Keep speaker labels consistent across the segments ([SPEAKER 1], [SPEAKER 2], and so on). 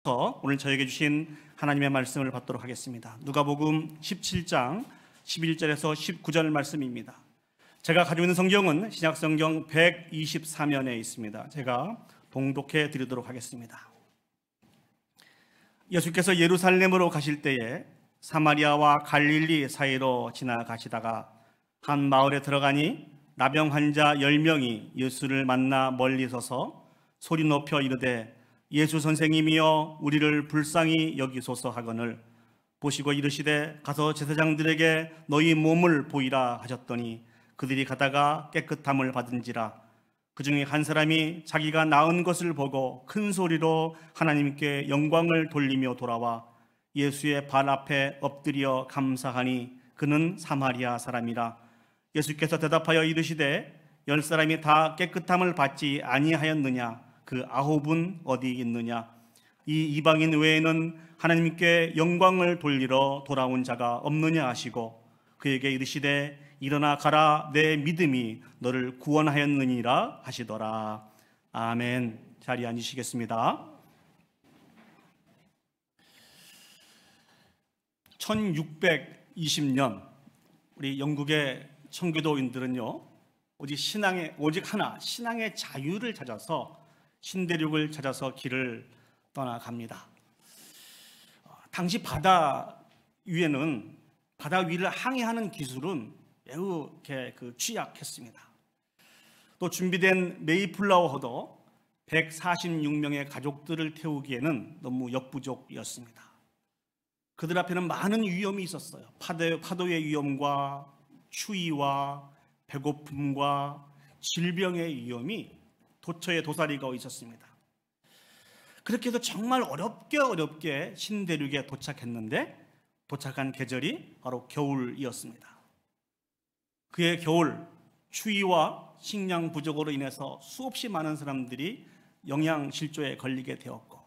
[SPEAKER 1] 오늘 저에게 주신 하나님의 말씀을 받도록 하겠습니다. 누가복음 17장 11절에서 19절 말씀입니다. 제가 가지고 있는 성경은 신약성경 124면에 있습니다. 제가 봉독해 드리도록 하겠습니다. 예수께서 예루살렘으로 가실 때에 사마리아와 갈릴리 사이로 지나가시다가 한 마을에 들어가니 나병 환자 10명이 예수를 만나 멀리 서서 소리 높여 이르되 예수 선생님이여 우리를 불쌍히 여기소서 하거늘 보시고 이르시되 가서 제사장들에게 너희 몸을 보이라 하셨더니 그들이 가다가 깨끗함을 받은지라. 그 중에 한 사람이 자기가 나은 것을 보고 큰 소리로 하나님께 영광을 돌리며 돌아와 예수의 발 앞에 엎드려 감사하니 그는 사마리아 사람이라. 예수께서 대답하여 이르시되 10사람이 다 깨끗함을 받지 아니하였느냐? 그 9은 어디 있느냐? 이 이방인 외에는 하나님께 영광을 돌리러 돌아온 자가 없느냐 하시고 그에게 이르시되 일어나 가라 내 믿음이 너를 구원하였느니라 하시더라. 아멘. 자리에 앉으시겠습니다. 1620년 우리 영국의 청교도인들은요 오직 하나 신앙의 자유를 찾아서 신대륙을 찾아서 길을 떠나갑니다. 당시 바다 위를 항해하는 기술은 매우 취약했습니다. 또 준비된 메이플라워호도 146명의 가족들을 태우기에는 너무 역부족이었습니다. 그들 앞에는 많은 위험이 있었어요. 파도의 위험과 추위와 배고픔과 질병의 위험이 도처에 도사리고 있었습니다. 그렇게 해서 정말 어렵게 신대륙에 도착했는데 도착한 계절이 바로 겨울이었습니다. 그의 겨울, 추위와 식량 부족으로 인해서 수없이 많은 사람들이 영양실조에 걸리게 되었고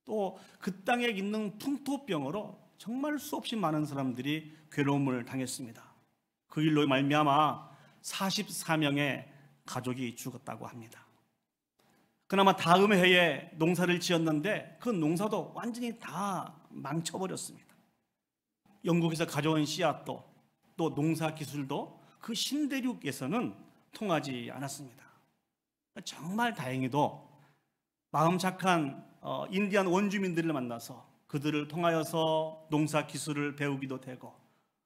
[SPEAKER 1] 또 그 땅에 있는 풍토병으로 정말 수없이 많은 사람들이 괴로움을 당했습니다. 그 일로 말미암아 44명의 가족이 죽었다고 합니다. 그나마 다음 해에 농사를 지었는데 그 농사도 완전히 다 망쳐버렸습니다. 영국에서 가져온 씨앗도 또 농사 기술도 그 신대륙에서는 통하지 않았습니다. 정말 다행히도 마음 착한 인디안 원주민들을 만나서 그들을 통하여서 농사 기술을 배우기도 되고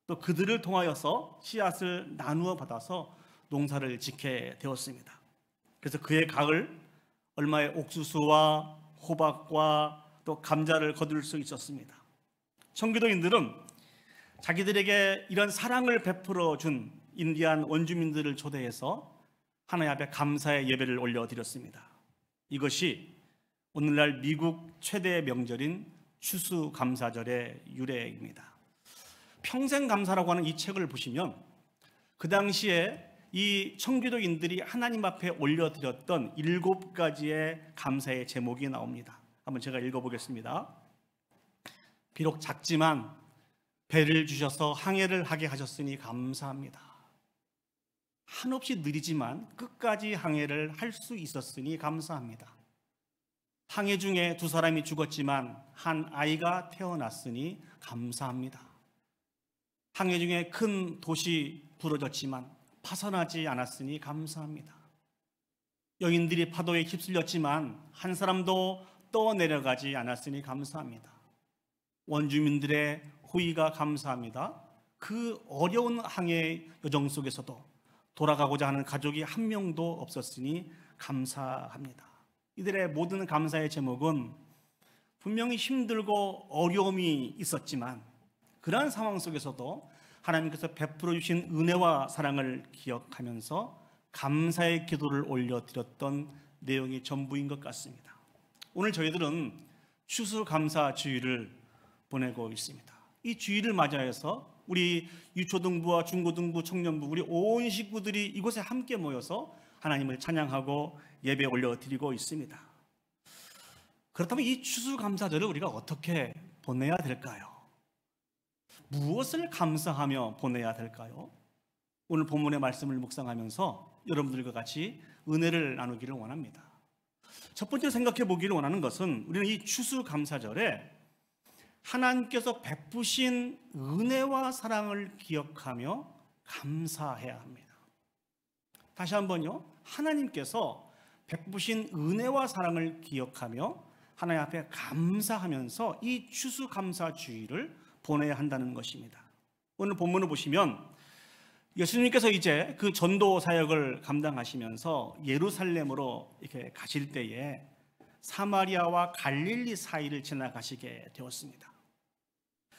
[SPEAKER 1] 또 그들을 통하여서 씨앗을 나누어 받아서 농사를 짓게 되었습니다. 그래서 그의 가을 얼마의 옥수수와 호박과 또 감자를 거둘 수 있었습니다. 청교도인들은 자기들에게 이런 사랑을 베풀어 준 인디안 원주민들을 초대해서 하나님 앞에 감사의 예배를 올려드렸습니다. 이것이 오늘날 미국 최대의 명절인 추수감사절의 유래입니다. 평생감사라고 하는 이 책을 보시면 그 당시에 이 청교도인들이 하나님 앞에 올려드렸던 7가지의 감사의 제목이 나옵니다. 한번 제가 읽어보겠습니다. 비록 작지만 배를 주셔서 항해를 하게 하셨으니 감사합니다. 한없이 느리지만 끝까지 항해를 할 수 있었으니 감사합니다. 항해 중에 2사람이 죽었지만 한 아이가 태어났으니 감사합니다. 항해 중에 큰 도시 부러졌지만 파산하지 않았으니 감사합니다. 여인들이 파도에 휩쓸렸지만 한 사람도 떠내려가지 않았으니 감사합니다. 원주민들의 호의가 감사합니다. 그 어려운 항해 여정 속에서도 돌아가고자 하는 가족이 한 명도 없었으니 감사합니다. 이들의 모든 감사의 제목은 분명히 힘들고 어려움이 있었지만 그러한 상황 속에서도 하나님께서 베풀어 주신 은혜와 사랑을 기억하면서 감사의 기도를 올려드렸던 내용이 전부인 것 같습니다. 오늘 저희들은 추수감사 주일을 보내고 있습니다. 이 주일을 맞이해서 우리 유초등부와 중고등부, 청년부 우리 온 식구들이 이곳에 함께 모여서 하나님을 찬양하고 예배 올려드리고 있습니다. 그렇다면 이 추수감사절을 우리가 어떻게 보내야 될까요? 무엇을 감사하며 보내야 될까요? 오늘 본문의 말씀을 묵상하면서 여러분들과 같이 은혜를 나누기를 원합니다. 첫 번째 생각해 보기를 원하는 것은 우리는 이 추수감사절에 하나님께서 베푸신 은혜와 사랑을 기억하며 감사해야 합니다. 다시 한번요. 하나님께서 베푸신 은혜와 사랑을 기억하며 하나님 앞에 감사하면서 이 추수감사주의를 보내야 한다는 것입니다. 오늘 본문을 보시면 예수님께서 이제 그 전도 사역을 감당하시면서 예루살렘으로 이렇게 가실 때에 사마리아와 갈릴리 사이를 지나가시게 되었습니다.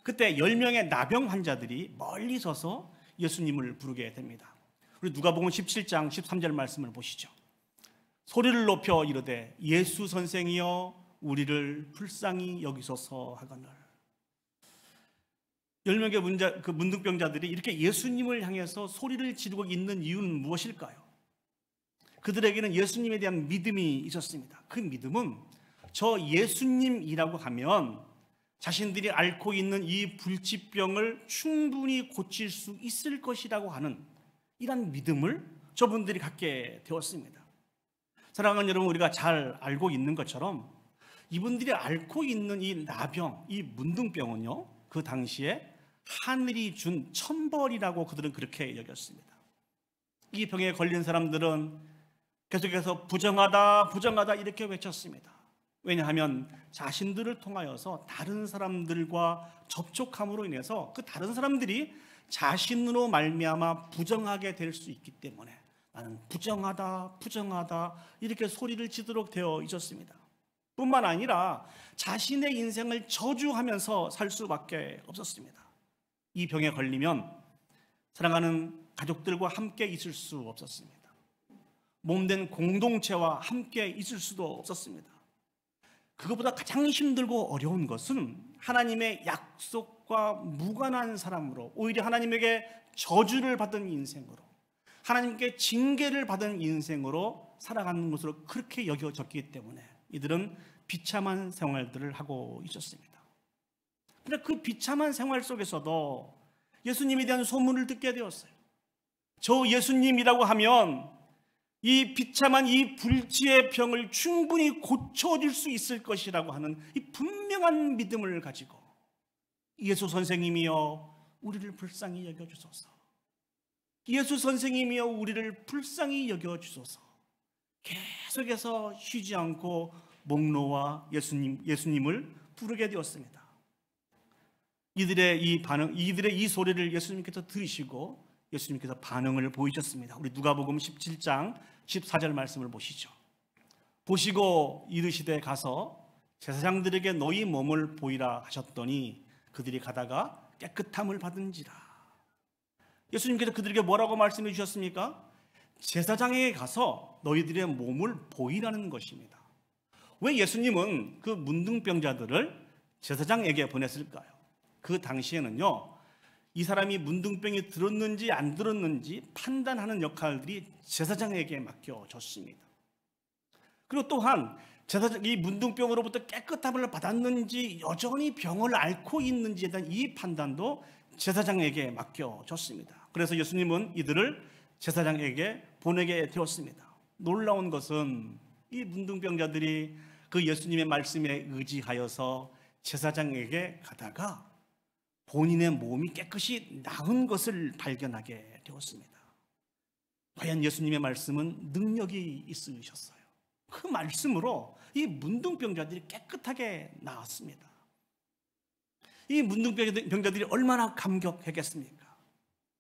[SPEAKER 1] 그때 10명의 나병 환자들이 멀리 서서 예수님을 부르게 됩니다. 우리 누가복음 17장 13절 말씀을 보시죠. 소리를 높여 이르되 예수 선생이여 우리를 불쌍히 여기소서 하거늘. 10명의 그 문둥병자들이 이렇게 예수님을 향해서 소리를 지르고 있는 이유는 무엇일까요? 그들에게는 예수님에 대한 믿음이 있었습니다. 그 믿음은 저 예수님이라고 하면 자신들이 앓고 있는 이 불치병을 충분히 고칠 수 있을 것이라고 하는 이런 믿음을 저분들이 갖게 되었습니다. 사랑하는 여러분, 우리가 잘 알고 있는 것처럼 이분들이 앓고 있는 이 나병, 이 문둥병은요, 그 당시에 하늘이 준 천벌이라고 그들은 그렇게 여겼습니다. 이 병에 걸린 사람들은 계속해서 부정하다, 부정하다 이렇게 외쳤습니다. 왜냐하면 자신들을 통하여서 다른 사람들과 접촉함으로 인해서 그 다른 사람들이 자신으로 말미암아 부정하게 될 수 있기 때문에 나는 부정하다, 부정하다 이렇게 소리를 지도록 되어 있었습니다. 뿐만 아니라 자신의 인생을 저주하면서 살 수밖에 없었습니다. 이 병에 걸리면 사랑하는 가족들과 함께 있을 수 없었습니다. 몸된 공동체와 함께 있을 수도 없었습니다. 그것보다 가장 힘들고 어려운 것은 하나님의 약속과 무관한 사람으로, 오히려 하나님에게 저주를 받은 인생으로, 하나님께 징계를 받은 인생으로 살아가는 것으로 그렇게 여겨졌기 때문에 이들은 비참한 생활들을 하고 있었습니다. 그런데 그 비참한 생활 속에서도 예수님에 대한 소문을 듣게 되었어요. 저 예수님이라고 하면 이 비참한 이 불치의 병을 충분히 고쳐줄 수 있을 것이라고 하는 이 분명한 믿음을 가지고 예수 선생님이여 우리를 불쌍히 여겨주소서, 예수 선생님이여 우리를 불쌍히 여겨주소서, 계속해서 쉬지 않고 목놓아 예수님을 부르게 되었습니다. 이들의 이 소리를 예수님께서 들으시고 예수님께서 반응을 보이셨습니다. 우리 누가복음 17장 14절 말씀을 보시죠. 보시고 이르시되 가서 제사장들에게 너희 몸을 보이라 하셨더니 그들이 가다가 깨끗함을 받은지라. 예수님께서 그들에게 뭐라고 말씀해 주셨습니까? 제사장에게 가서 너희들의 몸을 보이라는 것입니다. 왜 예수님은 그 문둥병자들을 제사장에게 보냈을까요? 그 당시에는요, 이 사람이 문둥병이 들었는지 안 들었는지 판단하는 역할들이 제사장에게 맡겨졌습니다. 그리고 또한 이 문둥병으로부터 깨끗함을 받았는지 여전히 병을 앓고 있는지에 대한 이 판단도 제사장에게 맡겨졌습니다. 그래서 예수님은 이들을 제사장에게 보내게 되었습니다. 놀라운 것은 이 문둥병자들이 그 예수님의 말씀에 의지하여서 제사장에게 가다가 본인의 몸이 깨끗이 나은 것을 발견하게 되었습니다. 과연 예수님의 말씀은 능력이 있으셨어요. 그 말씀으로 이 문둥병자들이 깨끗하게 나았습니다. 이 문둥병자들이 얼마나 감격했겠습니까?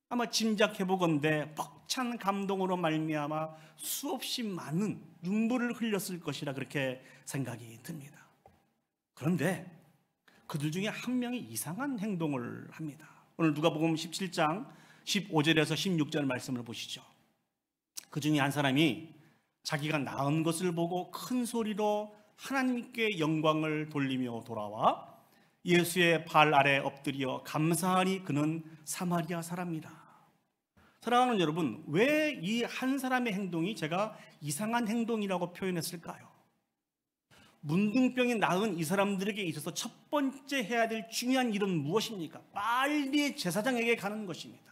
[SPEAKER 1] 아마 짐작해보건대 벅찬 감동으로 말미암아 수없이 많은 눈물을 흘렸을 것이라 그렇게 생각이 듭니다. 그런데 그들 중에 한 명이 이상한 행동을 합니다. 오늘 누가복음 17장 15절에서 16절 말씀을 보시죠. 그 중에 한 사람이 자기가 나은 것을 보고 큰 소리로 하나님께 영광을 돌리며 돌아와 예수의 발 아래 엎드려 감사하니 그는 사마리아 사람이라. 사랑하는 여러분, 왜 이 한 사람의 행동이 제가 이상한 행동이라고 표현했을까요? 문둥병이 나은 이 사람들에게 있어서 첫 번째 해야 될 중요한 일은 무엇입니까? 빨리 제사장에게 가는 것입니다.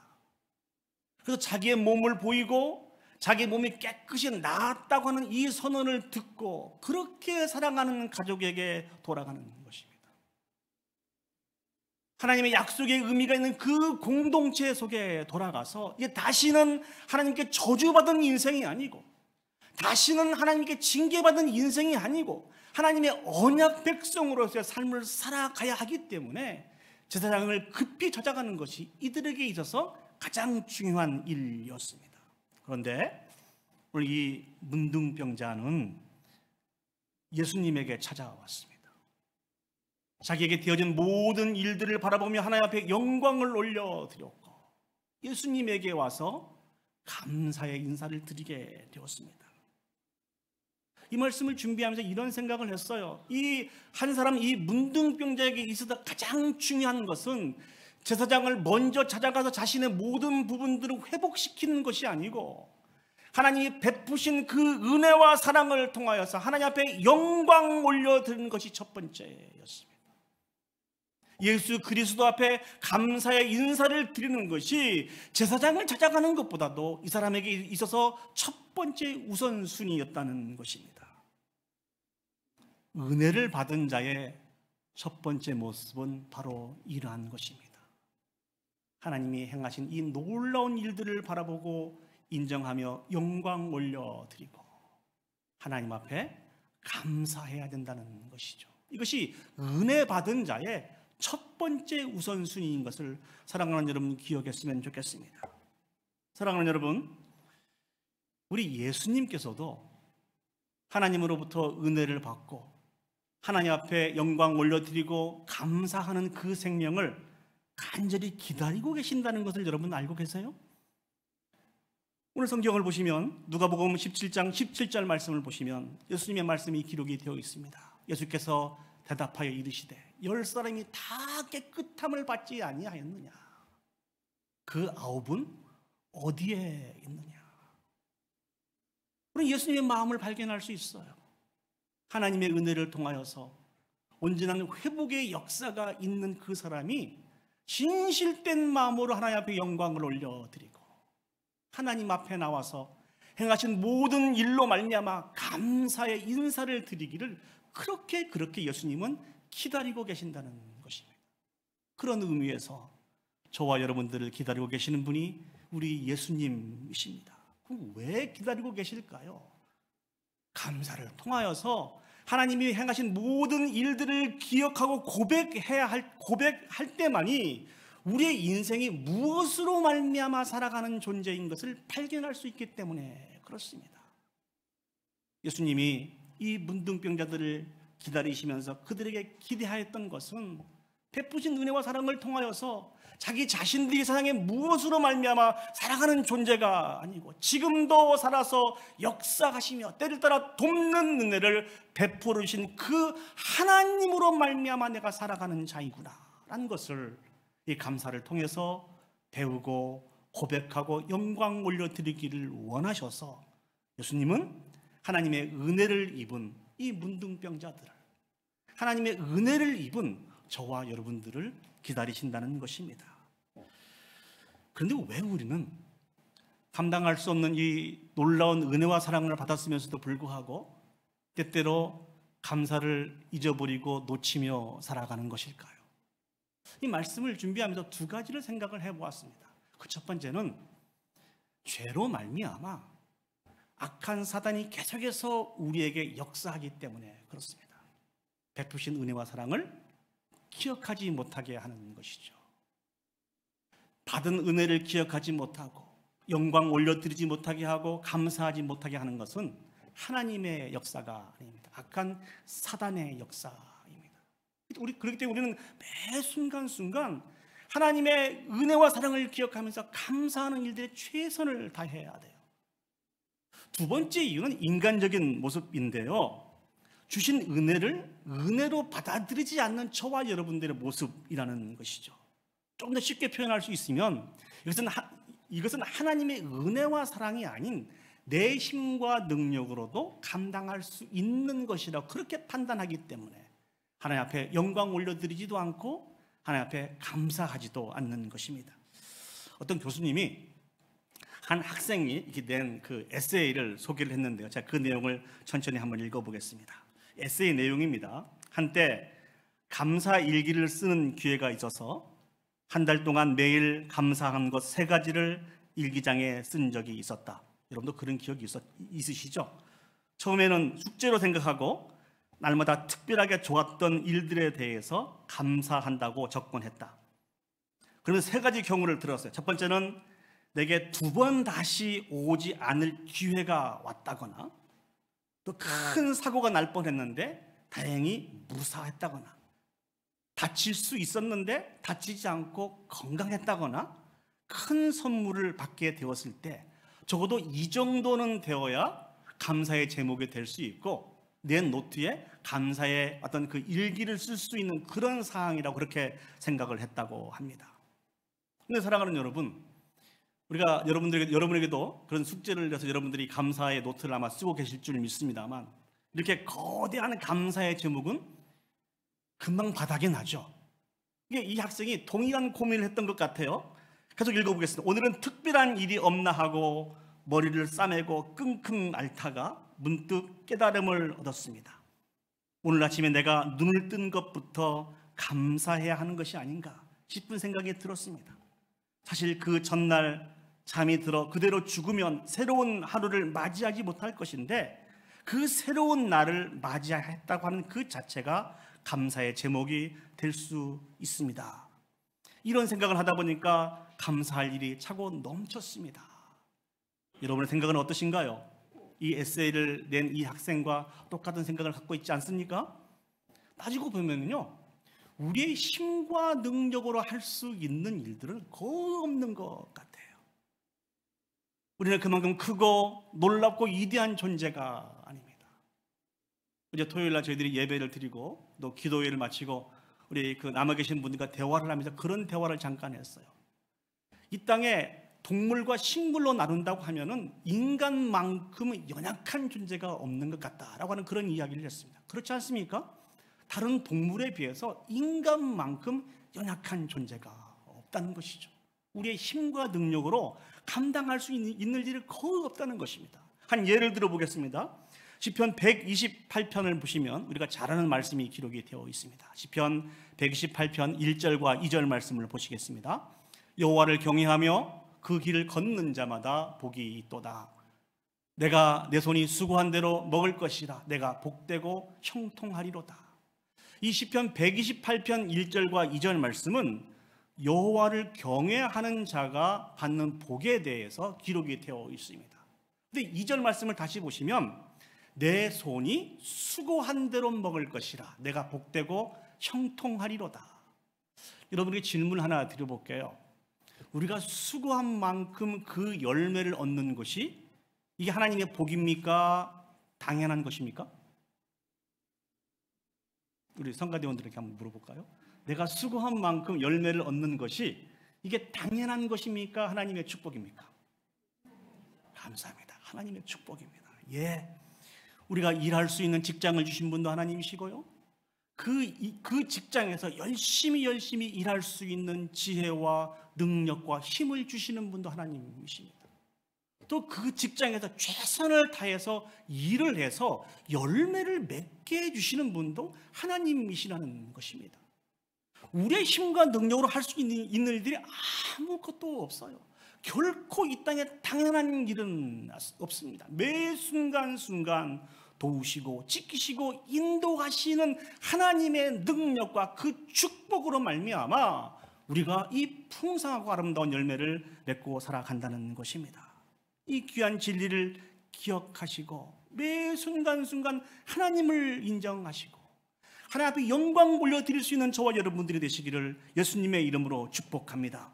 [SPEAKER 1] 그래서 자기의 몸을 보이고 자기 몸이 깨끗이 나았다고 하는 이 선언을 듣고 그렇게 사랑하는 가족에게 돌아가는 것입니다. 하나님의 약속의 의미가 있는 그 공동체 속에 돌아가서 이제 다시는 하나님께 저주받은 인생이 아니고, 다시는 하나님께 징계받은 인생이 아니고 하나님의 언약 백성으로서의 삶을 살아가야 하기 때문에 제사장을 급히 찾아가는 것이 이들에게 있어서 가장 중요한 일이었습니다. 그런데 오늘 이 문둥병자는 예수님에게 찾아왔습니다. 자기에게 되어진 모든 일들을 바라보며 하나님 앞에 영광을 올려드렸고 예수님에게 와서 감사의 인사를 드리게 되었습니다. 이 말씀을 준비하면서 이런 생각을 했어요. 이 한 사람, 이 문둥병자에게 있어서 가장 중요한 것은 제사장을 먼저 찾아가서 자신의 모든 부분들을 회복시키는 것이 아니고 하나님이 베푸신 그 은혜와 사랑을 통하여서 하나님 앞에 영광 올려드리는 것이 첫 번째였습니다. 예수 그리스도 앞에 감사의 인사를 드리는 것이 제사장을 찾아가는 것보다도 이 사람에게 있어서 첫 번째 우선순위였다는 것입니다. 은혜를 받은 자의 첫 번째 모습은 바로 이러한 것입니다. 하나님이 행하신 이 놀라운 일들을 바라보고 인정하며 영광 올려드리고 하나님 앞에 감사해야 된다는 것이죠. 이것이 은혜 받은 자의 첫 번째 우선순위인 것을 사랑하는 여러분 기억했으면 좋겠습니다. 사랑하는 여러분, 우리 예수님께서도 하나님으로부터 은혜를 받고 하나님 앞에 영광 올려드리고 감사하는 그 생명을 간절히 기다리고 계신다는 것을 여러분 알고 계세요? 오늘 성경을 보시면 누가복음 17장 17절 말씀을 보시면 예수님의 말씀이 기록이 되어 있습니다. 예수께서 대답하여 이르시되 10사람이 다 깨끗함을 받지 아니하였느냐? 그 9은 어디에 있느냐? 우리 예수님의 마음을 발견할 수 있어요. 하나님의 은혜를 통하여서 온전한 회복의 역사가 있는 그 사람이 진실된 마음으로 하나님 앞에 영광을 올려드리고 하나님 앞에 나와서 행하신 모든 일로 말미암아 감사의 인사를 드리기를 그렇게 예수님은 기다리고 계신다는 것입니다. 그런 의미에서 저와 여러분들을 기다리고 계시는 분이 우리 예수님이십니다. 그럼 왜 기다리고 계실까요? 감사를 통하여서 하나님이 행하신 모든 일들을 기억하고 고백할 때만이 우리의 인생이 무엇으로 말미암아 살아가는 존재인 것을 발견할 수 있기 때문에 그렇습니다. 예수님이 이 문둥병자들을 기다리시면서 그들에게 기대하였던 것은 베푸신 은혜와 사랑을 통하여서 자기 자신들이 세상에 무엇으로 말미암아 살아가는 존재가 아니고 지금도 살아서 역사하시며 때를 따라 돕는 은혜를 베풀으신 그 하나님으로 말미암아 내가 살아가는 자이구나 라는 것을 이 감사를 통해서 배우고 고백하고 영광 올려드리기를 원하셔서 예수님은 하나님의 은혜를 입은 이 문둥병자들을, 하나님의 은혜를 입은 저와 여러분들을 기다리신다는 것입니다. 그런데 왜 우리는 감당할 수 없는 이 놀라운 은혜와 사랑을 받았으면서도 불구하고 때때로 감사를 잊어버리고 놓치며 살아가는 것일까요? 이 말씀을 준비하면서 두 가지를 생각을 해보았습니다. 그 첫 번째는 죄로 말미암아 악한 사단이 계속해서 우리에게 역사하기 때문에 그렇습니다. 베푸신 은혜와 사랑을 기억하지 못하게 하는 것이죠. 받은 은혜를 기억하지 못하고 영광 올려드리지 못하게 하고 감사하지 못하게 하는 것은 하나님의 역사가 아닙니다. 악한 사단의 역사입니다. 그렇기 때문에 우리는 매 순간순간 하나님의 은혜와 사랑을 기억하면서 감사하는 일들에 최선을 다해야 돼요. 두 번째 이유는 인간적인 모습인데요. 주신 은혜를 은혜로 받아들이지 않는 저와 여러분들의 모습이라는 것이죠. 조금 더 쉽게 표현할 수 있으면 이것은 하나님의 은혜와 사랑이 아닌 내 힘과 능력으로도 감당할 수 있는 것이라고 그렇게 판단하기 때문에 하나님 앞에 영광 올려드리지도 않고 하나님 앞에 감사하지도 않는 것입니다. 어떤 교수님이 한 학생이 이렇게 낸 그 에세이를 소개를 했는데요. 제가 그 내용을 천천히 한번 읽어보겠습니다. 에세이 내용입니다. 한때 감사 일기를 쓰는 기회가 있어서 한 달 동안 매일 감사한 것 3가지를 일기장에 쓴 적이 있었다. 여러분도 그런 기억이 있으시죠? 처음에는 숙제로 생각하고 날마다 특별하게 좋았던 일들에 대해서 감사한다고 적곤했다. 그러면 3가지 경우를 들었어요. 첫 번째는 내게 2번 다시 오지 않을 기회가 왔다거나, 또 큰 사고가 날 뻔했는데 다행히 무사했다거나, 다칠 수 있었는데 다치지 않고 건강했다거나, 큰 선물을 받게 되었을 때 적어도 이 정도는 되어야 감사의 제목이 될 수 있고 내 노트에 감사의 어떤 그 일기를 쓸 수 있는 그런 사항이라고 그렇게 생각을 했다고 합니다. 근데 사랑하는 여러분, 우리가 여러분에게도 그런 숙제를 내서 여러분들이 감사의 노트를 아마 쓰고 계실 줄 믿습니다만, 이렇게 거대한 감사의 제목은 금방 바닥이 나죠. 이게 이 학생이 동일한 고민을 했던 것 같아요. 계속 읽어보겠습니다. 오늘은 특별한 일이 없나 하고 머리를 싸매고 끙끙 앓다가 문득 깨달음을 얻었습니다. 오늘 아침에 내가 눈을 뜬 것부터 감사해야 하는 것이 아닌가 싶은 생각이 들었습니다. 사실 그 전날 잠이 들어 그대로 죽으면 새로운 하루를 맞이하지 못할 것인데, 그 새로운 날을 맞이했다고 하는 그 자체가 감사의 제목이 될 수 있습니다. 이런 생각을 하다 보니까 감사할 일이 차고 넘쳤습니다. 여러분의 생각은 어떠신가요? 이 에세이를 낸 이 학생과 똑같은 생각을 갖고 있지 않습니까? 따지고 보면요, 우리의 힘과 능력으로 할 수 있는 일들은 거의 없는 것 같아요. 우리는 그만큼 크고 놀랍고 위대한 존재가 아닙니다. 어제 토요일날 저희들이 예배를 드리고 또 기도회를 마치고 우리 그 남아 계신 분들과 대화를 하면서 그런 대화를 잠깐 했어요. 이 땅에 동물과 식물로 나눈다고 하면은 인간만큼 연약한 존재가 없는 것 같다라고 하는 그런 이야기를 했습니다. 그렇지 않습니까? 다른 동물에 비해서 인간만큼 연약한 존재가 없다는 것이죠. 우리의 힘과 능력으로 감당할 수 있는 일이 거의 없다는 것입니다. 한 예를 들어 보겠습니다. 시편 128편을 보시면 우리가 잘 아는 말씀이 기록이 되어 있습니다. 시편 128편 1절과 2절 말씀을 보시겠습니다. 여호와를 경외하며 그 길을 걷는 자마다 복이 있도다. 내가 내 손이 수고한 대로 먹을 것이라. 내가 복되고 형통하리로다. 이 시편 128편 1절과 2절 말씀은 여호와를 경외하는 자가 받는 복에 대해서 기록이 되어 있습니다. 근데 2절 말씀을 다시 보시면 내 손이 수고한 대로 먹을 것이라. 내가 복되고 형통하리로다. 여러분에게 질문 하나 드려볼게요. 우리가 수고한 만큼 그 열매를 얻는 것이 이게 하나님의 복입니까? 당연한 것입니까? 우리 성가대원들에게 한번 물어볼까요? 내가 수고한 만큼 열매를 얻는 것이 이게 당연한 것입니까? 하나님의 축복입니까? 감사합니다. 하나님의 축복입니다. 예, 우리가 일할 수 있는 직장을 주신 분도 하나님이시고요, 그 직장에서 열심히 일할 수 있는 지혜와 능력과 힘을 주시는 분도 하나님이십니다. 또 그 직장에서 최선을 다해서 일을 해서 열매를 맺게 해주시는 분도 하나님이시라는 것입니다. 우리의 힘과 능력으로 할 수 있는 일들이 아무것도 없어요. 결코 이 땅에 당연한 일은 없습니다. 매 순간순간 도우시고 지키시고 인도하시는 하나님의 능력과 그 축복으로 말미암아 우리가 이 풍성하고 아름다운 열매를 맺고 살아간다는 것입니다. 이 귀한 진리를 기억하시고 매 순간순간 하나님을 인정하시고 하나님 앞에 영광 올려드릴 수 있는 저와 여러분들이 되시기를 예수님의 이름으로 축복합니다.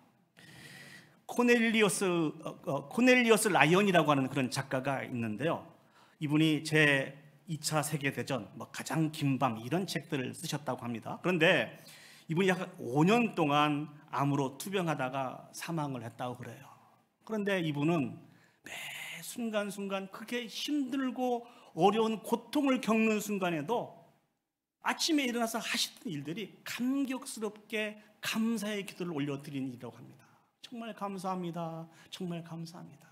[SPEAKER 1] 코넬리어스 라이언이라고 하는 그런 작가가 있는데요, 이분이 제 2차 세계대전, 가장 긴 밤 이런 책들을 쓰셨다고 합니다. 그런데 이분이 약 5년 동안 암으로 투병하다가 사망을 했다고 그래요. 그런데 이분은 매 순간순간 그렇게 힘들고 어려운 고통을 겪는 순간에도 아침에 일어나서 하시던 일들이 감격스럽게 감사의 기도를 올려드리는 일이라고 합니다. 정말 감사합니다. 정말 감사합니다.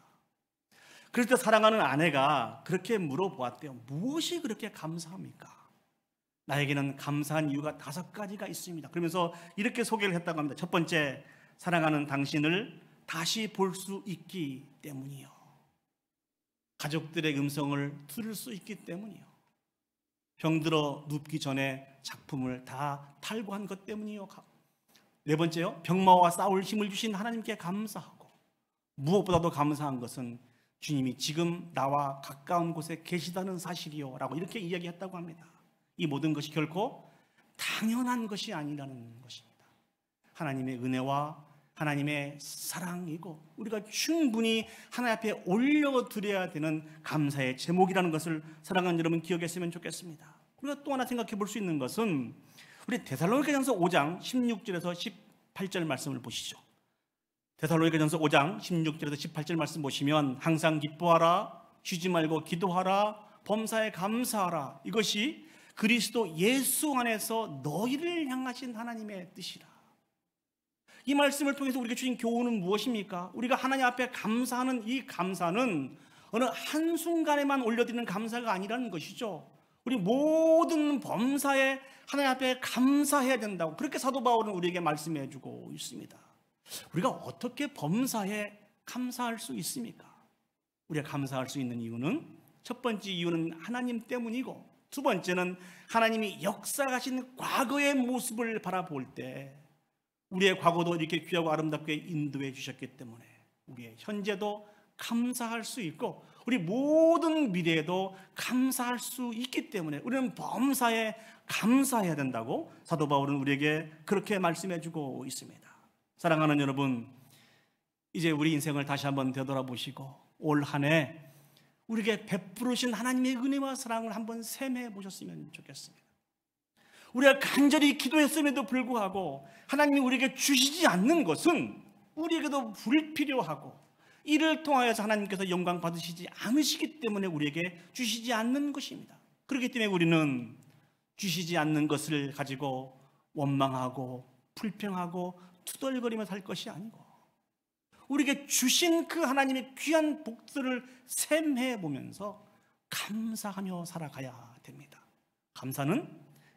[SPEAKER 1] 그럴 때 사랑하는 아내가 그렇게 물어보았대요. 무엇이 그렇게 감사합니까? 나에게는 감사한 이유가 5가지가 있습니다. 그러면서 이렇게 소개를 했다고 합니다. 첫 번째, 사랑하는 당신을 다시 볼 수 있기 때문이요. 가족들의 음성을 들을 수 있기 때문이요. 병들어 눕기 전에 작품을 다 탈구한 것 때문이요. 네 번째요, 병마와 싸울 힘을 주신 하나님께 감사하고, 무엇보다도 감사한 것은 주님이 지금 나와 가까운 곳에 계시다는 사실이요 라고 이렇게 이야기했다고 합니다. 이 모든 것이 결코 당연한 것이 아니라는 것입니다. 하나님의 은혜와 하나님의 사랑이고, 우리가 충분히 하나님 앞에 올려드려야 되는 감사의 제목이라는 것을 사랑하는 여러분 기억했으면 좋겠습니다. 우리가 또 하나 생각해 볼 수 있는 것은 우리 데살로니가전서 5장 16절에서 18절 말씀을 보시죠. 데살로니가전서 5장 16절에서 18절 말씀 보시면, 항상 기뻐하라, 쉬지 말고 기도하라, 범사에 감사하라, 이것이 그리스도 예수 안에서 너희를 향하신 하나님의 뜻이라. 이 말씀을 통해서 우리가 주신 교훈은 무엇입니까? 우리가 하나님 앞에 감사하는 이 감사는 어느 한순간에만 올려드리는 감사가 아니라는 것이죠. 우리 모든 범사에 하나님 앞에 감사해야 된다고 그렇게 사도 바울은 우리에게 말씀해 주고 있습니다. 우리가 어떻게 범사에 감사할 수 있습니까? 우리가 감사할 수 있는 이유는, 첫 번째 이유는 하나님 때문이고, 두 번째는 하나님이 역사하신 과거의 모습을 바라볼 때 우리의 과거도 이렇게 귀하고 아름답게 인도해 주셨기 때문에 우리의 현재도 감사할 수 있고, 우리 모든 미래에도 감사할 수 있기 때문에 우리는 범사에 감사해야 된다고 사도 바울은 우리에게 그렇게 말씀해 주고 있습니다. 사랑하는 여러분, 이제 우리 인생을 다시 한번 되돌아보시고 올 한 해 우리에게 베푸르신 하나님의 은혜와 사랑을 한번 샘해 보셨으면 좋겠습니다. 우리가 간절히 기도했음에도 불구하고 하나님이 우리에게 주시지 않는 것은 우리에게도 불필요하고, 이를 통하여서 하나님께서 영광 받으시지 않으시기 때문에 우리에게 주시지 않는 것입니다. 그렇기 때문에 우리는 주시지 않는 것을 가지고 원망하고 불평하고 투덜거리며 살 것이 아니고, 우리에게 주신 그 하나님의 귀한 복들을 샘해 보면서 감사하며 살아가야 됩니다. 감사는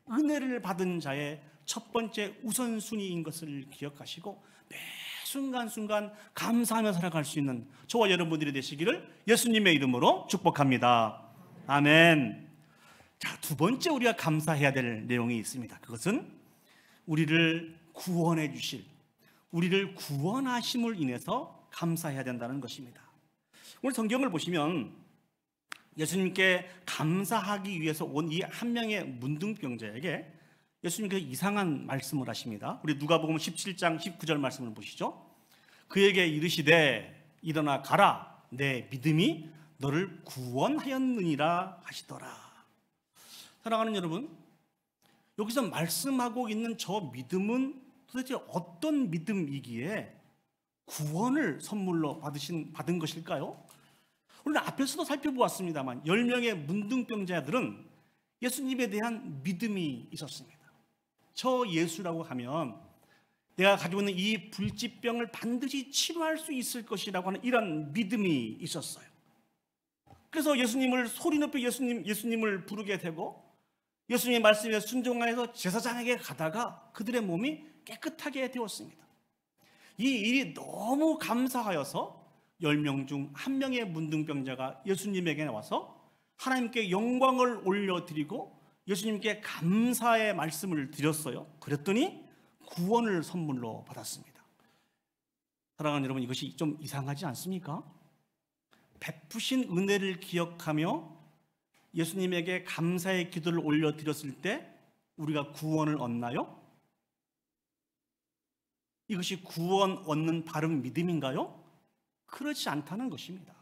[SPEAKER 1] 은혜를 받은 자의 첫 번째 우선순위인 것을 기억하시고 매 순간순간 감사하며 살아갈 수 있는 저와 여러분들이 되시기를 예수님의 이름으로 축복합니다. 아멘. 자, 두 번째 우리가 감사해야 될 내용이 있습니다. 그것은 우리를 구원해 주실, 우리를 구원하심을 인해서 감사해야 된다는 것입니다. 오늘 성경을 보시면 예수님께 감사하기 위해서 온 이 한 명의 문둥병자에게 예수님께서 이상한 말씀을 하십니다. 우리 누가복음 17장 19절 말씀을 보시죠. 그에게 이르시되 일어나 가라, 내 믿음이 너를 구원하였느니라 하시더라. 사랑하는 여러분, 여기서 말씀하고 있는 저 믿음은 도대체 어떤 믿음이기에 구원을 선물로 받은 것일까요? 우리는 앞에서도 살펴보았습니다만 10명의 문둥병자들은 예수님에 대한 믿음이 있었습니다. 저 예수라고 하면 내가 가지고 있는 이 불치병을 반드시 치료할 수 있을 것이라고 하는 이런 믿음이 있었어요. 그래서 예수님을 소리 높여 예수님을 부르게 되고 예수님의 말씀에 순종하여서 제사장에게 가다가 그들의 몸이 깨끗하게 되었습니다. 이 일이 너무 감사하여서 10명 중 1명의 문둥병자가 예수님에게 와서 하나님께 영광을 올려드리고 예수님께 감사의 말씀을 드렸어요. 그랬더니 구원을 선물로 받았습니다. 사랑하는 여러분, 이것이 좀 이상하지 않습니까? 베푸신 은혜를 기억하며 예수님에게 감사의 기도를 올려드렸을 때 우리가 구원을 얻나요? 이것이 구원 얻는 바른 믿음인가요? 그렇지 않다는 것입니다.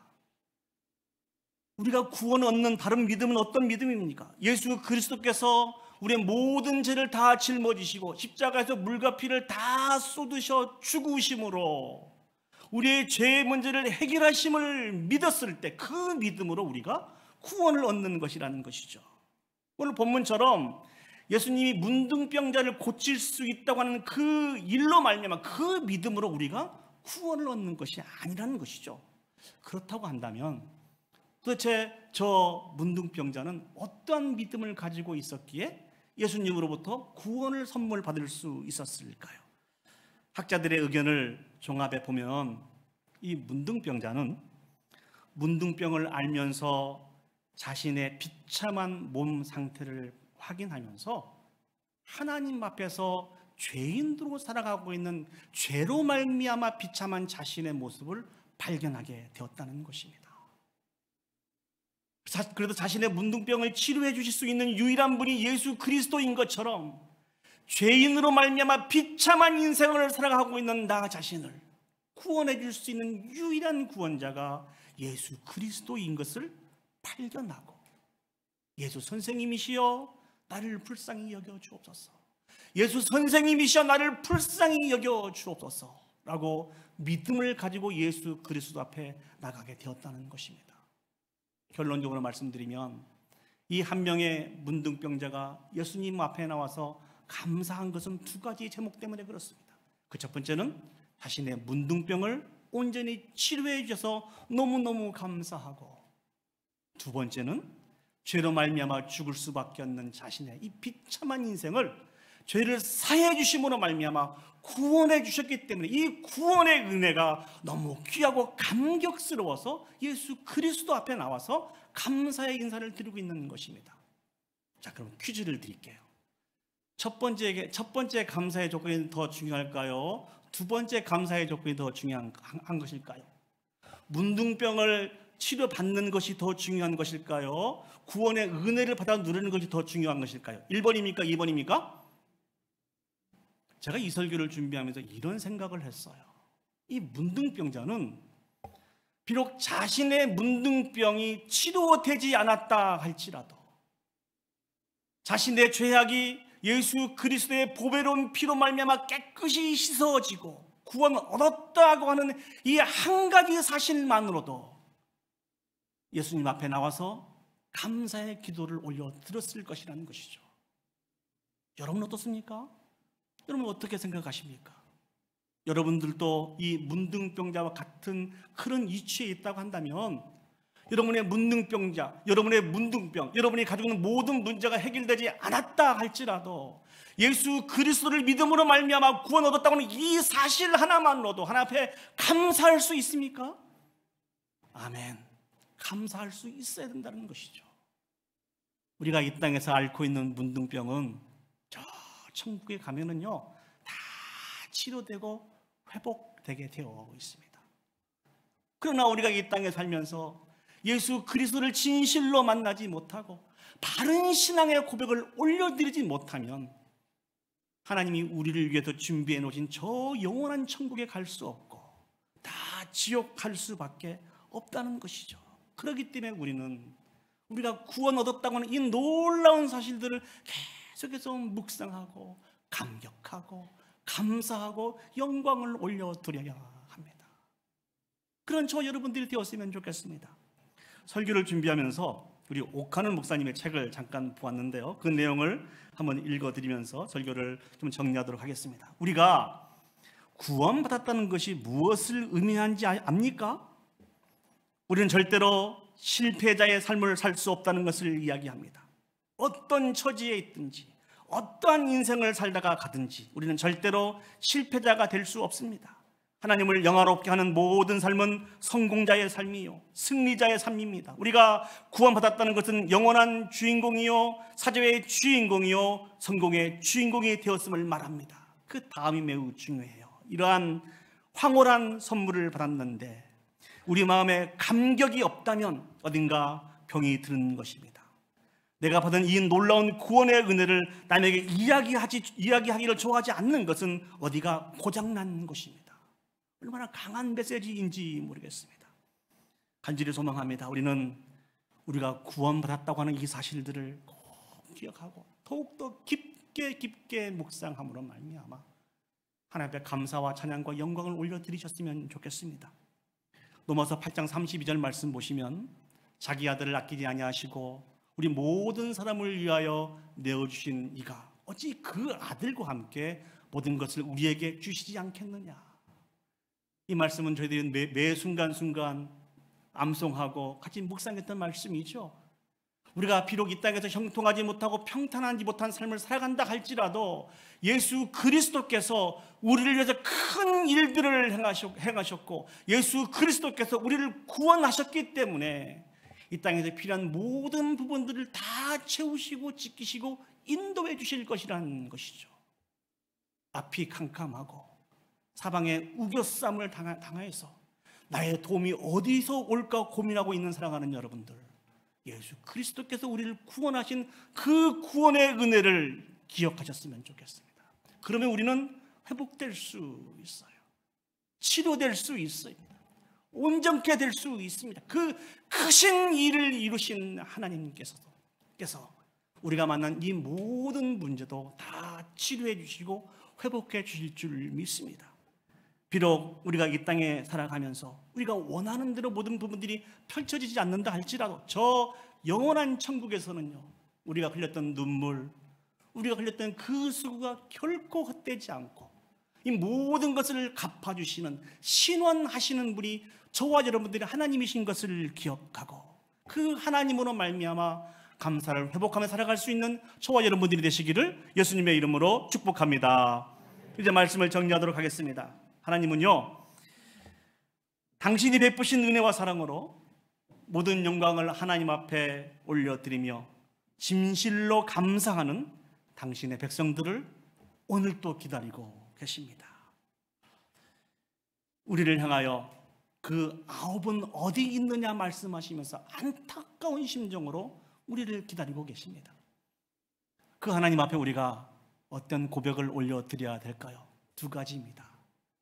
[SPEAKER 1] 우리가 구원 얻는 바른 믿음은 어떤 믿음입니까? 예수 그리스도께서 우리의 모든 죄를 다 짊어지시고 십자가에서 물과 피를 다 쏟으셔 죽으심으로 우리의 죄의 문제를 해결하심을 믿었을 때 그 믿음으로 우리가 구원을 얻는 것이라는 것이죠. 오늘 본문처럼 예수님이 문둥병자를 고칠 수 있다고 하는 그 일로 말미암아 그 믿음으로 우리가 구원을 얻는 것이 아니라는 것이죠. 그렇다고 한다면 도대체 저 문둥병자는 어떠한 믿음을 가지고 있었기에 예수님으로부터 구원을 선물 받을 수 있었을까요? 학자들의 의견을 종합해 보면 이 문둥병자는 문둥병을 알면서 자신의 비참한 몸 상태를 확인하면서 하나님 앞에서 죄인으로 살아가고 있는 죄로 말미암아 비참한 자신의 모습을 발견하게 되었다는 것입니다. 그래도 자신의 문둥병을 치료해 주실 수 있는 유일한 분이 예수 그리스도인 것처럼 죄인으로 말미암아 비참한 인생을 살아가고 있는 나 자신을 구원해 줄 수 있는 유일한 구원자가 예수 그리스도인 것을 발견하고, 예수 선생님이시여 나를 불쌍히 여겨 주옵소서, 예수 선생님이시여 나를 불쌍히 여겨 주옵소서 라고 믿음을 가지고 예수 그리스도 앞에 나가게 되었다는 것입니다. 결론적으로 말씀드리면 이 한 명의 문둥병자가 예수님 앞에 나와서 감사한 것은 두 가지 제목 때문에 그렇습니다. 그 첫 번째는 자신의 문둥병을 온전히 치료해 주셔서 너무너무 감사하고, 두 번째는 죄로 말미암아 죽을 수밖에 없는 자신의 이 비참한 인생을 죄를 사해 주심으로 말미암아 구원해 주셨기 때문에 이 구원의 은혜가 너무 귀하고 감격스러워서 예수 그리스도 앞에 나와서 감사의 인사를 드리고 있는 것입니다. 자, 그럼 퀴즈를 드릴게요. 첫 번째 감사의 조건이 더 중요할까요? 두 번째 감사의 조건이 더 중요한 것일까요? 문둥병을 치료받는 것이 더 중요한 것일까요? 구원의 은혜를 받아 누리는 것이 더 중요한 것일까요? 1번입니까? 2번입니까? 제가 이 설교를 준비하면서 이런 생각을 했어요. 이 문둥병자는 비록 자신의 문둥병이 치료되지 않았다 할지라도, 자신의 죄악이 예수 그리스도의 보배로운 피로 말미암아 깨끗이 씻어지고 구원을 얻었다고 하는 이 한 가지 사실만으로도 예수님 앞에 나와서 감사의 기도를 올려 드렸을 것이라는 것이죠. 여러분 어떻습니까? 여러분 어떻게 생각하십니까? 여러분들도 이 문둥병자와 같은 그런 위치에 있다고 한다면 여러분의 문둥병자, 여러분의 문둥병, 여러분이 가지고 있는 모든 문제가 해결되지 않았다 할지라도 예수 그리스도를 믿음으로 말미암아 구원 얻었다고 하는 이 사실 하나만으로도 하나님 앞에 감사할 수 있습니까? 아멘. 감사할 수 있어야 된다는 것이죠. 우리가 이 땅에서 앓고 있는 문둥병은 저 천국에 가면은요 다 치료되고 회복되게 되어 있습니다. 그러나 우리가 이 땅에 살면서 예수 그리스도를 진실로 만나지 못하고 바른 신앙의 고백을 올려드리지 못하면 하나님이 우리를 위해서 준비해 놓으신 저 영원한 천국에 갈 수 없고 다 지옥 갈 수밖에 없다는 것이죠. 그렇기 때문에 우리가 구원 얻었다고 하는 이 놀라운 사실들을 계속해서 묵상하고 감격하고 감사하고 영광을 올려드려야 합니다. 그런 저 여러분들이 되었으면 좋겠습니다. 설교를 준비하면서 우리 옥하는 목사님의 책을 잠깐 보았는데요, 그 내용을 한번 읽어드리면서 설교를 좀 정리하도록 하겠습니다. 우리가 구원받았다는 것이 무엇을 의미하는지 압니까? 우리는 절대로 실패자의 삶을 살 수 없다는 것을 이야기합니다. 어떤 처지에 있든지 어떠한 인생을 살다가 가든지 우리는 절대로 실패자가 될 수 없습니다. 하나님을 영화롭게 하는 모든 삶은 성공자의 삶이요 승리자의 삶입니다. 우리가 구원받았다는 것은 영원한 주인공이요 사죄의 주인공이요 성공의 주인공이 되었음을 말합니다. 그 다음이 매우 중요해요. 이러한 황홀한 선물을 받았는데 우리 마음에 감격이 없다면 어딘가 병이 드는 것입니다. 내가 받은 이 놀라운 구원의 은혜를 남에게 이야기하기를 좋아하지 않는 것은 어디가 고장난 것입니다. 얼마나 강한 메시지인지 모르겠습니다. 간절히 소망합니다. 우리가 구원받았다고 하는 이 사실들을 꼭 기억하고 더욱더 깊게 묵상함으로 말미암아 하나님 앞에 감사와 찬양과 영광을 올려드리셨으면 좋겠습니다. 로마서 8장 32절 말씀 보시면 자기 아들을 아끼지 아니하시고 우리 모든 사람을 위하여 내어주신 이가 어찌 그 아들과 함께 모든 것을 우리에게 주시지 않겠느냐. 이 말씀은 저희들이 매 순간순간 암송하고 같이 묵상했던 말씀이죠. 우리가 비록 이 땅에서 형통하지 못하고 평탄하지 못한 삶을 살아간다 할지라도 예수 그리스도께서 우리를 위해서 큰 일들을 행하셨고 예수 그리스도께서 우리를 구원하셨기 때문에 이 땅에서 필요한 모든 부분들을 다 채우시고 지키시고 인도해 주실 것이라는 것이죠. 앞이 캄캄하고 사방에 우겨쌈을 당하여서 나의 도움이 어디서 올까 고민하고 있는 사랑하는 여러분들, 예수 그리스도께서 우리를 구원하신 그 구원의 은혜를 기억하셨으면 좋겠습니다. 그러면 우리는 회복될 수 있어요. 치료될 수 있습니다. 온전케 될 수 있습니다. 그 크신 일을 이루신 하나님께서 우리가 만난 이 모든 문제도 다 치료해 주시고 회복해 주실 줄 믿습니다. 비록 우리가 이 땅에 살아가면서 우리가 원하는 대로 모든 부분들이 펼쳐지지 않는다 할지라도 저 영원한 천국에서는요, 우리가 흘렸던 눈물, 우리가 흘렸던 그 수고가 결코 헛되지 않고 이 모든 것을 갚아주시는 신원하시는 분이 저와 여러분들이 하나님이신 것을 기억하고 그 하나님으로 말미암아 감사를 회복하며 살아갈 수 있는 저와 여러분들이 되시기를 예수님의 이름으로 축복합니다. 이제 말씀을 정리하도록 하겠습니다. 하나님은요, 당신이 베푸신 은혜와 사랑으로 모든 영광을 하나님 앞에 올려드리며 진실로 감사하는 당신의 백성들을 오늘 또 기다리고 계십니다. 우리를 향하여 그 9은 어디 있느냐 말씀하시면서 안타까운 심정으로 우리를 기다리고 계십니다. 그 하나님 앞에 우리가 어떤 고백을 올려드려야 될까요? 2가지입니다.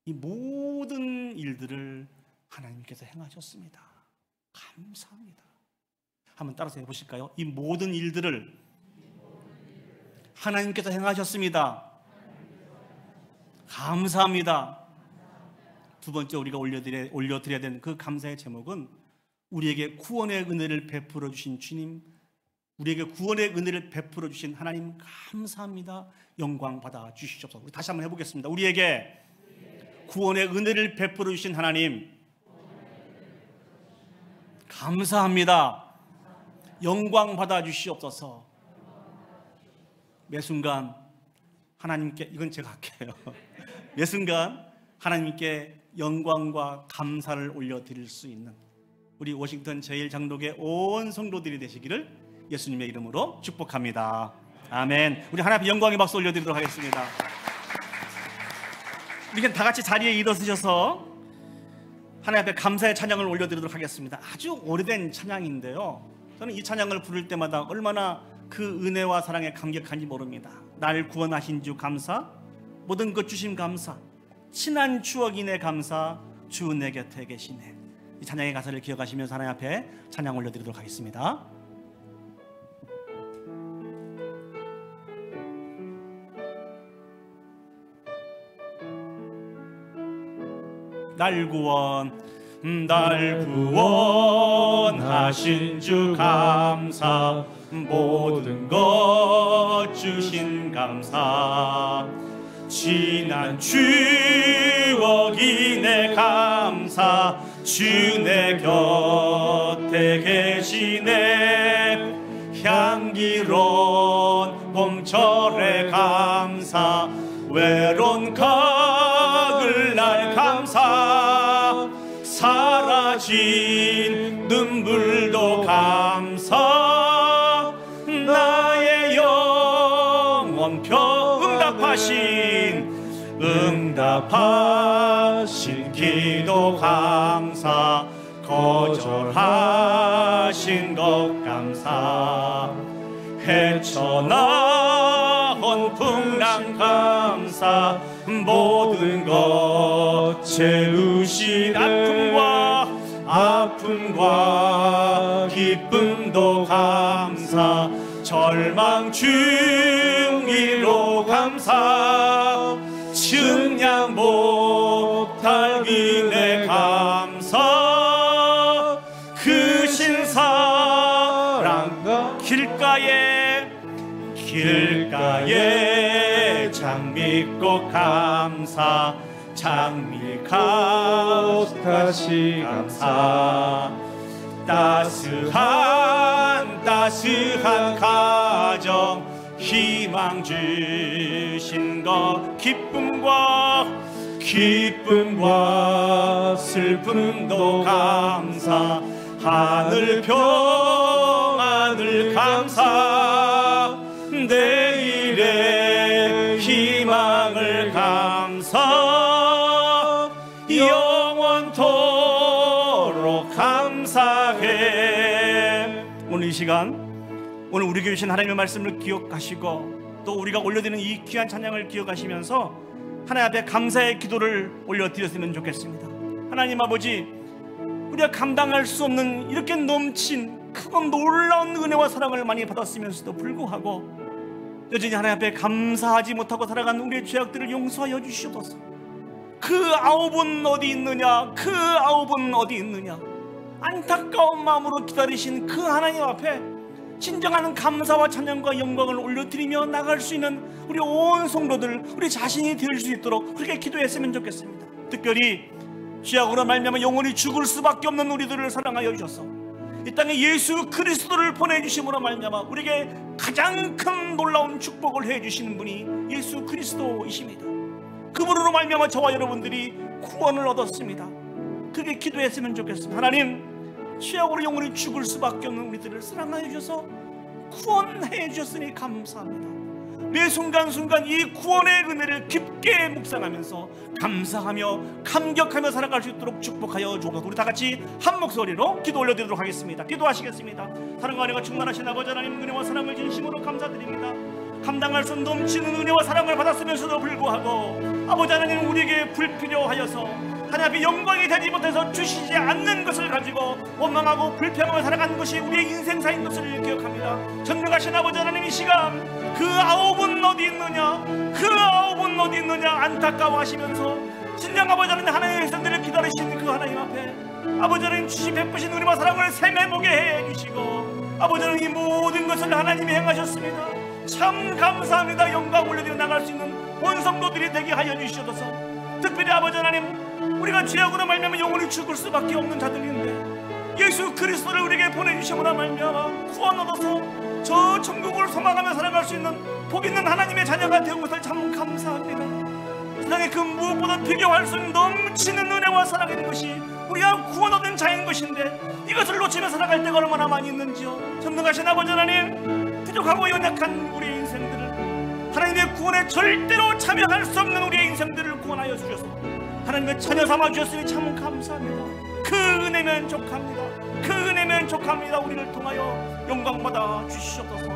[SPEAKER 1] 이 모든 일들을 하나님께서 행하셨습니다. 감사합니다. 한번 따라서 해보실까요? 이 모든 일들을 하나님께서 행하셨습니다. 감사합니다. 2번째 우리가 올려드려야 되는 그 감사의 제목은 우리에게 구원의 은혜를 베풀어 주신 주님, 우리에게 구원의 은혜를 베풀어 주신 하나님 감사합니다. 영광 받아 주시옵소서. 우리 다시 한번 해보겠습니다. 우리에게 구원의 은혜를 베풀어 주신 하나님 감사합니다. 영광 받아 주시옵소서. 매 순간 하나님께, 이건 제가 할게요. 매 순간 하나님께 영광과 감사를 올려드릴 수 있는 우리 워싱턴 제1장로교회 온 성도들이 되시기를 예수님의 이름으로 축복합니다. 아멘. 우리 하나님 앞에 영광의 박수 올려드리도록 하겠습니다. 이렇게 다 같이 자리에 일어서셔서 하나님 앞에 감사의 찬양을 올려드리도록 하겠습니다. 아주 오래된 찬양인데요, 저는 이 찬양을 부를 때마다 얼마나 그 은혜와 사랑에 감격한지 모릅니다. 날 구원하신 주 감사, 모든 것 주심 감사, 친한 추억이네 감사, 주 내 곁에 계시네. 이 찬양의 가사를 기억하시면서 하나님 앞에 찬양 올려드리도록 하겠습니다. 날 구원하신 주 감사, 모든 것 주신 감사, 지난 추억이 내 감사, 주 내 곁에 계시네. 향기로운 봄철의 감사, 외로운 가을날 감사, 사라진 눈물도 감사, 나의 영혼 응답하신 기도 감사, 거절하신 것 감사, 헤쳐나온 풍랑 감사, 모든 것 채우신 아픔과 기쁨도 감사, 절망 중이로 감사, 측량 못할 은혜 감사, 크신 사랑 길가에 장미꽃 감사, 장미꽃 다시 감사, 따스한 가정 희망 주신 것 기쁨과 슬픔도 감사 하늘 평안을 감사 내일의 희망을 감사 영원토록 감사해. 오늘 이 시간 오늘 우리에게 주신 하나님의 말씀을 기억하시고 또 우리가 올려드리는 이 귀한 찬양을 기억하시면서 하나님 앞에 감사의 기도를 올려드렸으면 좋겠습니다. 하나님 아버지, 우리가 감당할 수 없는 이렇게 넘친 크고 놀라운 은혜와 사랑을 많이 받았으면서도 불구하고 여전히 하나님 앞에 감사하지 못하고 살아가는 우리의 죄악들을 용서하여 주시옵소서. 그 아홉은 어디 있느냐, 그 아홉은 어디 있느냐. 안타까운 마음으로 기다리신 그 하나님 앞에 진정한 감사와 찬양과 영광을 올려드리며 나갈 수 있는 우리 온 성도들, 우리 자신이 될 수 있도록 그렇게 기도했으면 좋겠습니다. 특별히 죄악으로 말미암아 영원히 죽을 수밖에 없는 우리들을 사랑하여 주셔서 이 땅에 예수 그리스도를 보내주심으로 말미암아 우리에게 가장 큰 놀라운 축복을 해주시는 분이 예수 그리스도이십니다. 그분으로 말미암아 저와 여러분들이 구원을 얻었습니다. 그렇게 기도했으면 좋겠습니다. 하나님, 죄악으로 영원히 죽을 수밖에 없는 우리들을 사랑하여 주셔서 구원해 주셨으니 감사합니다. 매 순간순간 이 구원의 은혜를 깊게 묵상하면서 감사하며 감격하며 살아갈 수 있도록 축복하여 주옵소서. 우리 다같이 한 목소리로 기도 올려드리도록 하겠습니다. 기도하시겠습니다. 사랑과 은혜가 충만하신 아버지 하나님, 은혜와 사랑을 진심으로 감사드립니다. 감당할 수 넘치는 은혜와 사랑을 받았으면서도 불구하고 아버지 하나님, 우리에게 불필요하여서 하나님 앞에 영광이 되지 못해서 주시지 않는 것을 가지고 원망하고 불평하며 살아가는 것이 우리의 인생사인 것을 기억합니다. 전능하신 아버지 하나님, 이 시간 그 아홉은 어디 있느냐, 그 아홉은 어디 있느냐 안타까워하시면서 진정 아버지 하나님, 하나님의 백성들을 기다리시는 그 하나님 앞에 아버지 하나님 주시 베푸신 은혜와 사랑을 세매보게 해주시고 아버지 하나님 이 모든 것을 하나님이 행하셨습니다. 참 감사합니다. 영광 올려드려 나갈 수 있는 온 성도들이 되게 하여 주시옵소서. 특별히 아버지 하나님, 우리가 죄악으로 말미암아 영원히 죽을 수밖에 없는 자들인데 예수 그리스도를 우리에게 보내주심으로 말미암아 구원 얻어서 저 천국을 소망하며 살아갈 수 있는 복 있는 하나님의 자녀가 되온 것을 참 감사합니다. 세상에 그 무엇보다 비교할 수 없는 넘치는 은혜와 사랑인 것이 우리가 구원 얻은 자인 것인데 이것을 놓치며 살아갈 때가 얼마나 많이 있는지요. 전능하신 아버지 하나님, 부족하고 연약한 우리의 인생들을 하나님의 구원에 절대로 참여할 수 없는 우리의 인생들을 구원하여 주셔서 하나님의 자녀 삼아 주셨으니 참 감사합니다. 그 은혜면 족합니다. 그 은혜면 족합니다. 우리를 통하여 영광받아 주시옵소서.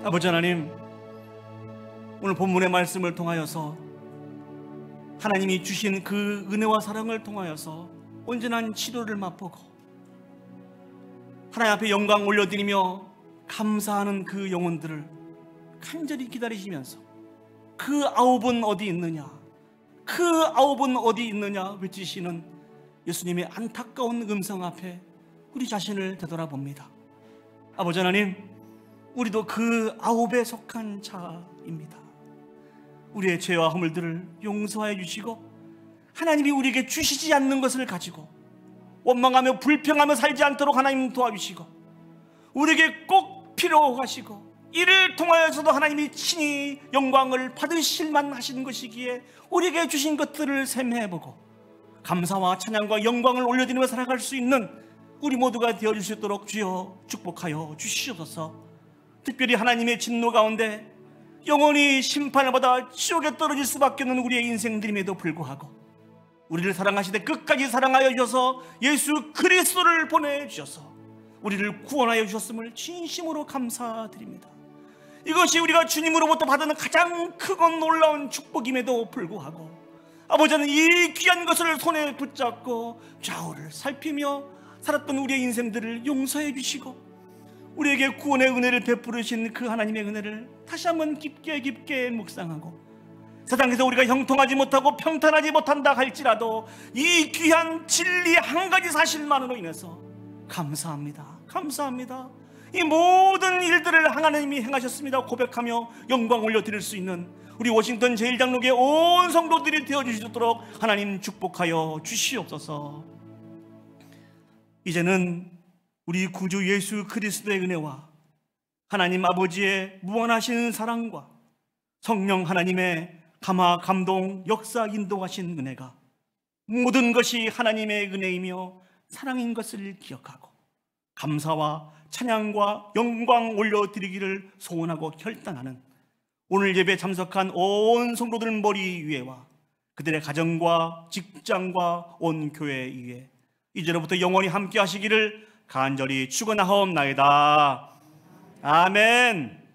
[SPEAKER 1] 아버지 하나님, 오늘 본문의 말씀을 통하여서 하나님이 주신 그 은혜와 사랑을 통하여서 온전한 치료를 맛보고 하나님 앞에 영광 올려드리며 감사하는 그 영혼들을 간절히 기다리시면서 그 아홉은 어디 있느냐, 그 아홉은 어디 있느냐 외치시는 예수님의 안타까운 음성 앞에 우리 자신을 되돌아봅니다. 아버지 하나님, 우리도 그 아홉에 속한 자입니다. 우리의 죄와 허물들을 용서해 주시고 하나님이 우리에게 주시지 않는 것을 가지고 원망하며 불평하며 살지 않도록 하나님 도와주시고 우리에게 꼭 필요하시고 이를 통하여서도 하나님이 친히 영광을 받으실 만하신 것이기에 우리에게 주신 것들을 샘해보고 감사와 찬양과 영광을 올려드리며 살아갈 수 있는 우리 모두가 되어줄 수 있도록 주여 축복하여 주시옵소서. 특별히 하나님의 진노 가운데 영원히 심판을 받아 지옥에 떨어질 수밖에 없는 우리의 인생들임에도 불구하고 우리를 사랑하시되 끝까지 사랑하여 주셔서 예수 그리스도를 보내주셔서 우리를 구원하여 주셨음을 진심으로 감사드립니다. 이것이 우리가 주님으로부터 받은 가장 크고 놀라운 축복임에도 불구하고 아버지는 이 귀한 것을 손에 붙잡고 좌우를 살피며 살았던 우리의 인생들을 용서해 주시고 우리에게 구원의 은혜를 베푸르신 그 하나님의 은혜를 다시 한번 깊게 묵상하고 세상에서 우리가 형통하지 못하고 평탄하지 못한다 할지라도 이 귀한 진리 한 가지 사실만으로 인해서 감사합니다. 이 모든 일들을 하나님이 행하셨습니다 고백하며 영광 올려드릴 수 있는 우리 워싱턴 제1장로교회 온 성도들이 되어주시도록 하나님 축복하여 주시옵소서. 이제는 우리 구주 예수 그리스도의 은혜와 하나님 아버지의 무한하신 사랑과 성령 하나님의 감화 감동 역사 인도하신 은혜가 모든 것이 하나님의 은혜이며 사랑인 것을 기억하고 감사와 찬양과 영광 올려드리기를 소원하고 결단하는 오늘 예배 참석한 온 성도들 머리 위에와 그들의 가정과 직장과 온 교회 위에 이제로부터 영원히 함께 하시기를 간절히 축원하옵나이다. 아멘.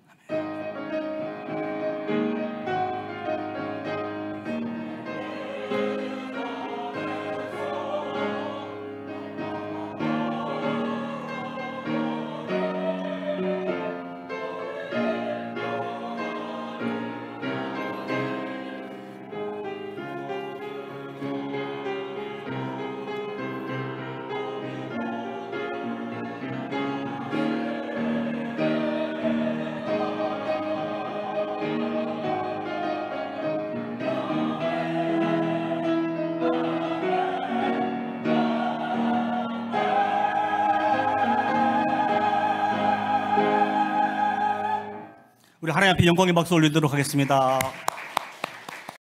[SPEAKER 1] 우리 하나님 앞에 영광의 박수 올리도록 하겠습니다.